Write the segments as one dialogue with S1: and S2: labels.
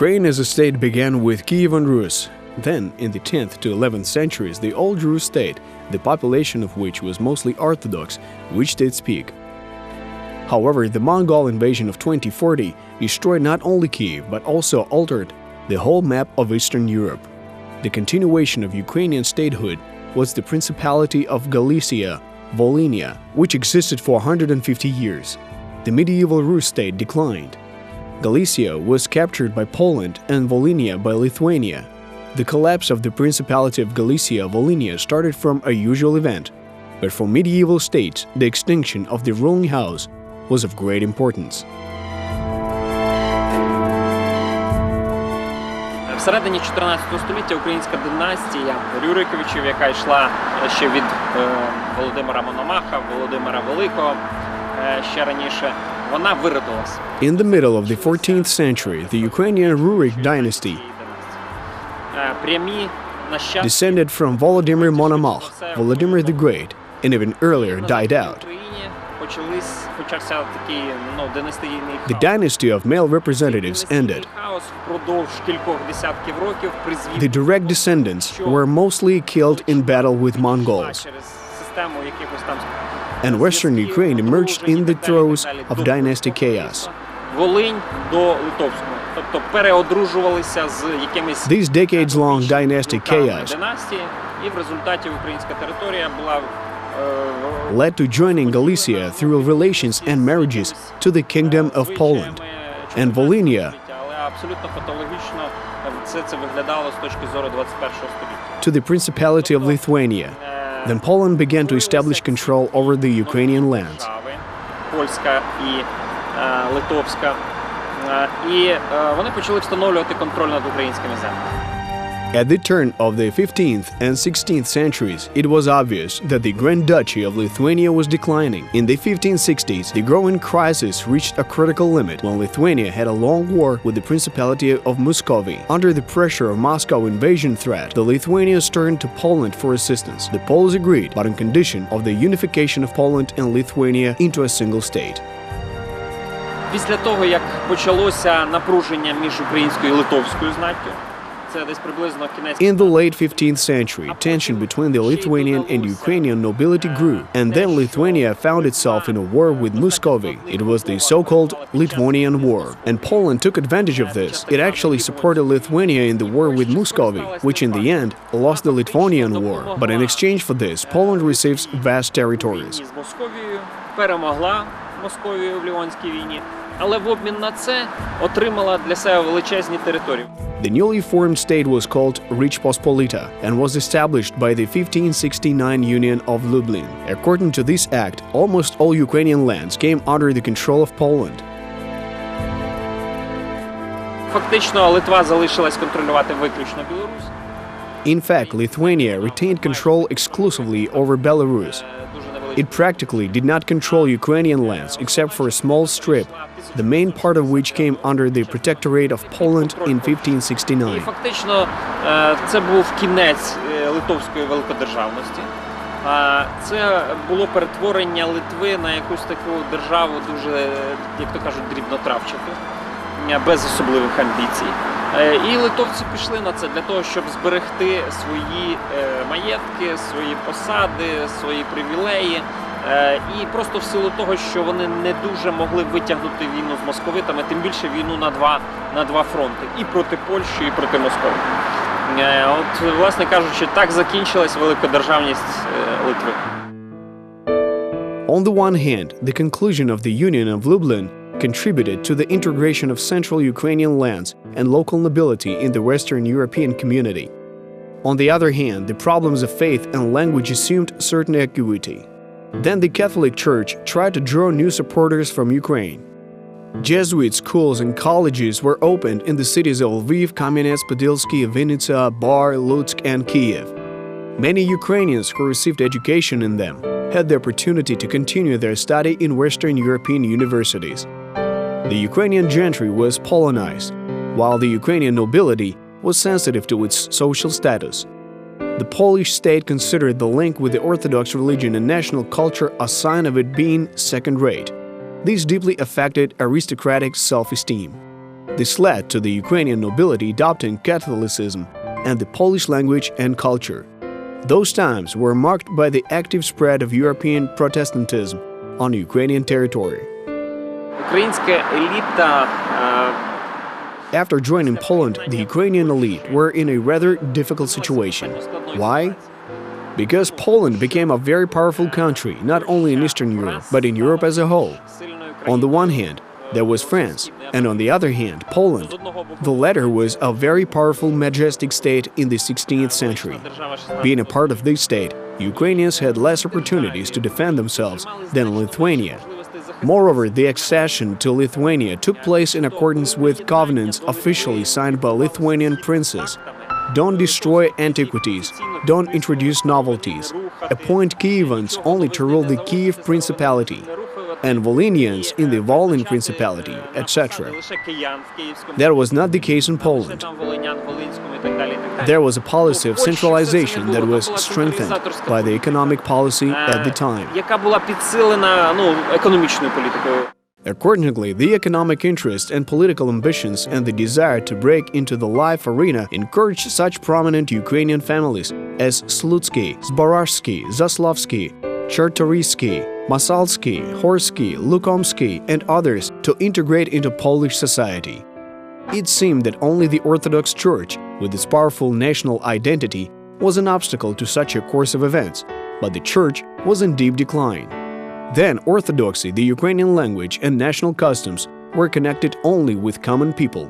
S1: Ukraine as a state began with Kyivan Rus. Then, in the 10th to 11th centuries, the Old Rus state, the population of which was mostly Orthodox, reached its peak. However, the Mongol invasion of 2040 destroyed not only Kyiv, but also altered the whole map of Eastern Europe. The continuation of Ukrainian statehood was the Principality of Galicia, Volhynia, which existed for 150 years. The medieval Rus state declined. Galicia was captured by Poland and Volhynia by Lithuania. The collapse of the Principality of Galicia, Volhynia started from a usual event, but for medieval states, the extinction of the ruling house was of great importance.
S2: Всередині 14 століття українська династія Рюриковичів, яка йшла ще від Володимира Мономаха, Володимира Великого, ще раніше, вона виродилась.
S1: In the middle of the 14th century, the Ukrainian Rurik dynasty descended from Volodymyr Monomach, Volodymyr the Great, and even earlier died out. The dynasty of male representatives ended. The direct descendants were mostly killed in battle with Mongols, and Western Ukraine emerged in the throes of dynastic chaos. This decades-long dynastic chaos led to joining Galicia through relations and marriages to the Kingdom of Poland and Volhynia to the Principality of Lithuania. Then Poland began to establish control over the Ukrainian lands. At the turn of the 15th and 16th centuries, it was obvious that the Grand Duchy of Lithuania was declining. In the 1560s, the growing crisis reached a critical limit when Lithuania had a long war with the Principality of Muscovy. Under the pressure of Moscow invasion threat, the Lithuanians turned to Poland for assistance. The Poles agreed, but on condition of the unification of Poland and Lithuania into a single state.
S2: Після того, як почалося напруження між українською і литовською знаттю,
S1: in the late 15th century, tension between the Lithuanian and Ukrainian nobility grew, and then Lithuania found itself in a war with Muscovy. It was the so-called Lithuanian War, and Poland took advantage of this. It actually supported Lithuania in the war with Muscovy, which in the end lost the Lithuanian War. But in exchange for this, Poland receives vast territories.
S2: Але в обмін на це отримала для себе величезні території.
S1: The newly formed state was called Rzeczpospolita and was established by the 1569 Union of Lublin. According to this act, almost all Ukrainian lands came under the control of Poland.
S2: Фактично, Литва залишилась контролювати виключно Білорусь.
S1: In fact, Lithuania retained control exclusively over Belarus. It practically did not control Ukrainian lands except for a small strip, the main part of which came under the protectorate of Poland in 1569.
S2: Фактично, це був кінець литовської великодержавності. Це було перетворення Литви на якусь таку державу дуже, як то кажуть, дрібнотравчату, без особливих амбіцій. І литовці пішли на це для того, щоб зберегти свої маєтки, свої посади, свої привілеї. І просто в силу того, що вони не дуже могли витягнути війну з московитами, тим більше війну на два фронти – і проти Польщі, і проти Московії. От, власне кажучи, так закінчилась великодержавність Литви.
S1: On the one hand, the conclusion of the Union of Lublin contributed to the integration of central Ukrainian lands and local nobility in the Western European community. On the other hand, the problems of faith and language assumed certain acuity. Then the Catholic Church tried to draw new supporters from Ukraine. Jesuit schools and colleges were opened in the cities of Lviv, Kamenets-Podilsky, Vinnytsia, Bar, Lutsk, and Kyiv. Many Ukrainians who received education in them had the opportunity to continue their study in Western European universities. The Ukrainian gentry was Polonized, while the Ukrainian nobility was sensitive to its social status. The Polish state considered the link with the Orthodox religion and national culture a sign of it being second-rate. This deeply affected aristocratic self-esteem. This led to the Ukrainian nobility adopting Catholicism and the Polish language and culture. Those times were marked by the active spread of European Protestantism on Ukrainian territory.
S2: Українська еліта
S1: After joining Poland, the Ukrainian elite were in a rather difficult situation. Why? Because Poland became a very powerful country, not only in Eastern Europe, but in Europe as a whole. On the one hand, there was France, and on the other hand, Poland. The latter was a very powerful, majestic state in the 16th century. Being a part of this state, Ukrainians had less opportunities to defend themselves than Lithuania. Moreover, the accession to Lithuania took place in accordance with covenants officially signed by Lithuanian princes. Don't destroy antiquities, don't introduce novelties, appoint Kyivans only to rule the Kyiv Principality, and Volhynians in the Volhynian Principality, etc. That was not the case in Poland. There was a policy of centralization that was strengthened by the economic policy at the time. Accordingly, the economic interest and political ambitions and the desire to break into the life arena encouraged such prominent Ukrainian families as Slutsky, Zborashsky, Zaslavsky, Czartoryski, Masalsky, Horsky, Lukomsky, and others to integrate into Polish society. It seemed that only the Orthodox Church, with its powerful national identity, was an obstacle to such a course of events, but the Church was in deep decline. Then Orthodoxy, the Ukrainian language, and national customs were connected only with common people.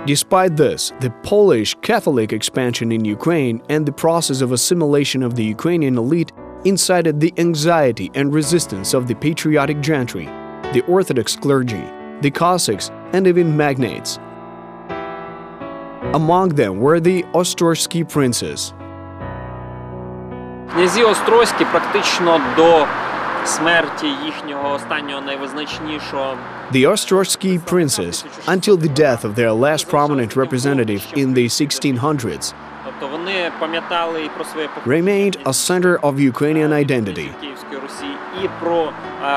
S1: Despite this, the Polish Catholic expansion in Ukraine and the process of assimilation of the Ukrainian elite incited the anxiety and resistance of the patriotic gentry, the Orthodox clergy, the Cossacks, and even magnates. Among them were the Ostrożsky princes.
S2: Князі Острозькі практично до смерті їхнього останнього найвизначнішого
S1: The Ostrożsky princes, until the death of their last prominent representative in the 1600s,
S2: тобто вони пам'ятали і про своє походження
S1: remained a center of Ukrainian identity.
S2: Київської Русі і про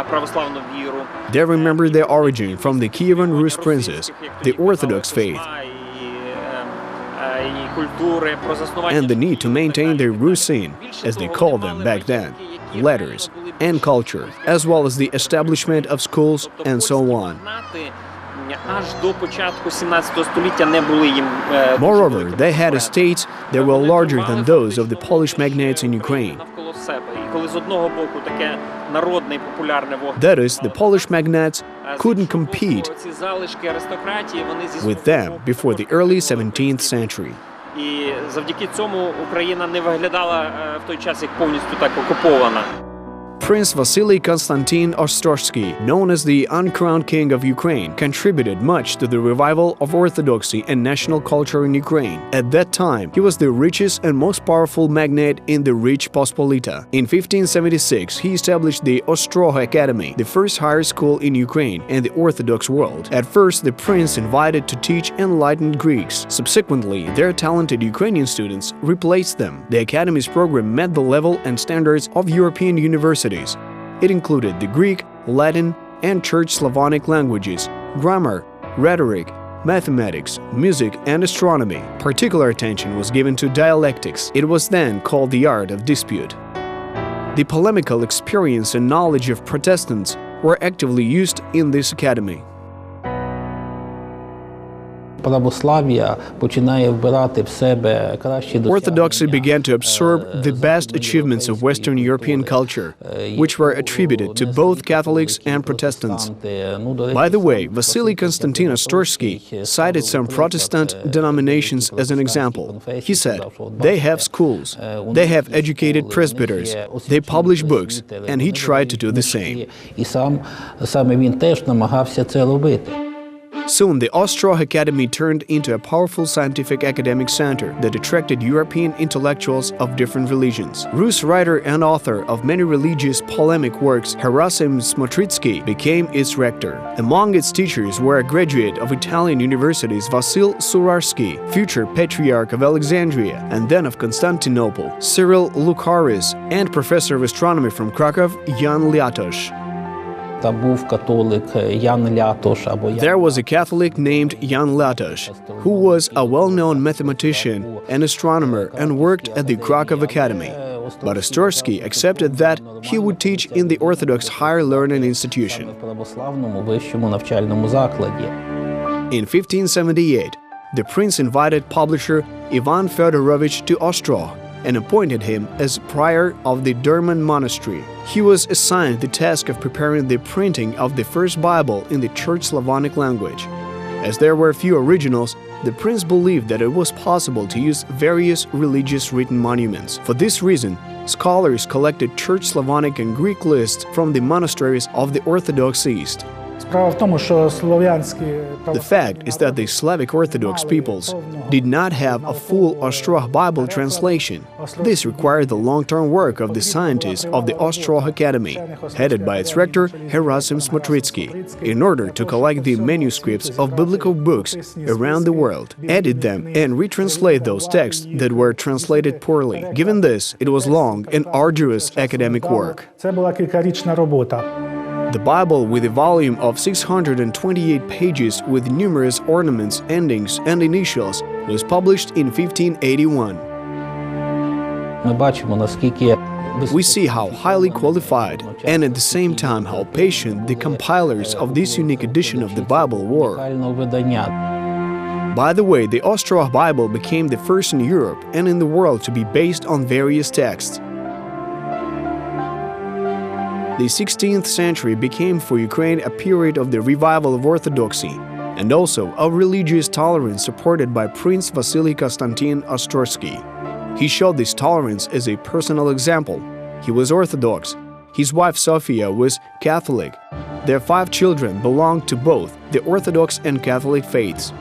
S2: православну віру.
S1: They remembered their origin from the Kyivan Rus princes, the Orthodox faith, and the need to maintain their Rusin, as they called them back then, letters, and culture, as well as the establishment of schools and so on. Moreover, they had estates that were larger than those of the Polish magnates in Ukraine. That is, the Polish magnates couldn't compete with them before the early 17th century.
S2: І завдяки цьому Україна не виглядала в той час як повністю так окупована.
S1: Prince Vasily Konstantin Ostrożsky, known as the uncrowned king of Ukraine, contributed much to the revival of orthodoxy and national culture in Ukraine. At that time, he was the richest and most powerful magnate in the rich Pospolita. In 1576, he established the Ostroh Academy, the first higher school in Ukraine and the Orthodox world. At first, the prince invited to teach enlightened Greeks. Subsequently, their talented Ukrainian students replaced them. The academy's program met the level and standards of European universities. It included the Greek, Latin, and Church Slavonic languages, grammar, rhetoric, mathematics, music, and astronomy. Particular attention was given to dialectics. It was then called the art of dispute. The polemical experience and knowledge of Protestants were actively used in this academy. Orthodoxy began to absorb the best achievements of Western European culture, which were attributed to both Catholics and Protestants. By the way, Vasily Konstantin Ostrożsky cited some Protestant denominations as an example. He said, they have schools, they have educated presbyters, they publish books, and he tried to do the same. Soon, the Ostroh Academy turned into a powerful scientific academic center that attracted European intellectuals of different religions. Rus writer and author of many religious polemic works, Herasim Smotritsky became its rector. Among its teachers were a graduate of Italian universities Vasil Surarsky, future Patriarch of Alexandria and then of Constantinople, Cyril Lukaris, and professor of astronomy from Krakow, Jan Liatosz. There was a Catholic named Jan Latoš, who was a well-known mathematician and astronomer and worked at the Krakow Academy. But Ostorsky accepted that he would teach in the Orthodox higher learning institution. In 1578, the prince invited publisher Ivan Fedorovich to Ostrog and appointed him as prior of the Derman monastery. He was assigned the task of preparing the printing of the first Bible in the Church Slavonic language. As there were few originals, the prince believed that it was possible to use various religious written monuments. For this reason, scholars collected Church Slavonic and Greek lists from the monasteries of the Orthodox East. The fact is that the Slavic Orthodox peoples did not have a full Ostrog Bible translation. This required the long-term work of the scientists of the Ostrog Academy, headed by its rector Herasim Smotritsky, in order to collect the manuscripts of biblical books around the world, edit them, and retranslate those texts that were translated poorly. Given this, it was long and arduous academic work. The Bible, with a volume of 628 pages with numerous ornaments, endings, and initials, was published in 1581. We see how highly qualified and at the same time how patient the compilers of this unique edition of the Bible were. By the way, the Ostrog Bible became the first in Europe and in the world to be based on various texts. The 16th century became for Ukraine a period of the revival of Orthodoxy and also of religious tolerance supported by Prince Vasily Konstantin Ostorsky. He showed this tolerance as a personal example. He was Orthodox. His wife Sophia was Catholic. Their 5 children belonged to both the Orthodox and Catholic faiths.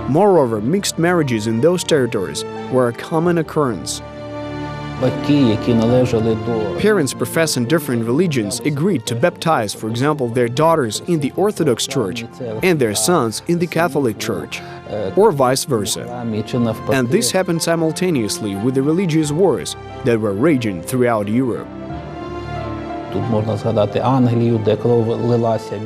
S1: Moreover, mixed marriages in those territories were a common occurrence. Parents professing different religions agreed to baptize, for example, their daughters in the Orthodox Church and their sons in the Catholic Church, or vice versa. And this happened simultaneously with the religious wars that were raging throughout Europe.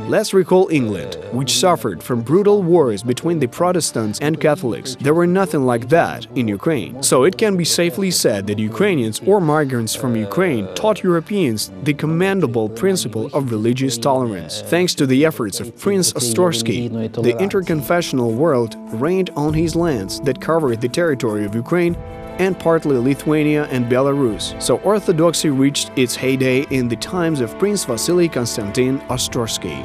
S1: Let's recall England, which suffered from brutal wars between the Protestants and Catholics. There were nothing like that in Ukraine. So it can be safely said that Ukrainians or migrants from Ukraine taught Europeans the commendable principle of religious tolerance. Thanks to the efforts of Prince Ostorsky, the interconfessional world reigned on his lands that covered the territory of Ukraine and partly Lithuania and Belarus, so Orthodoxy reached its heyday in the times of Prince Vasily Konstantin Ostorsky.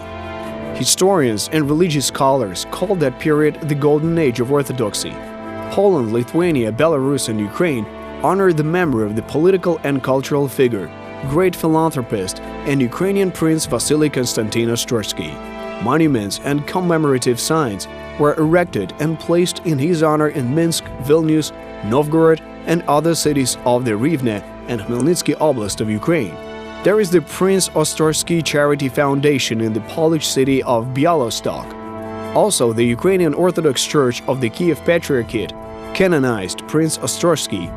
S1: Historians and religious scholars call that period the Golden Age of Orthodoxy. Poland, Lithuania, Belarus, and Ukraine honor the memory of the political and cultural figure, great philanthropist, and Ukrainian Prince Vasily Konstantin Ostorsky. Monuments and commemorative signs were erected and placed in his honor in Minsk, Vilnius, Novgorod, and other cities of the Rivne and Khmelnytsky Oblast of Ukraine. There is the Prince Ostorsky Charity Foundation in the Polish city of Białystok. Also, the Ukrainian Orthodox Church of the Kyiv Patriarchate canonized Prince Ostorsky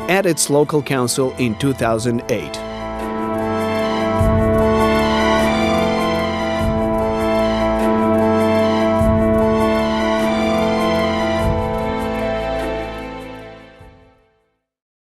S1: at its local council in 2008.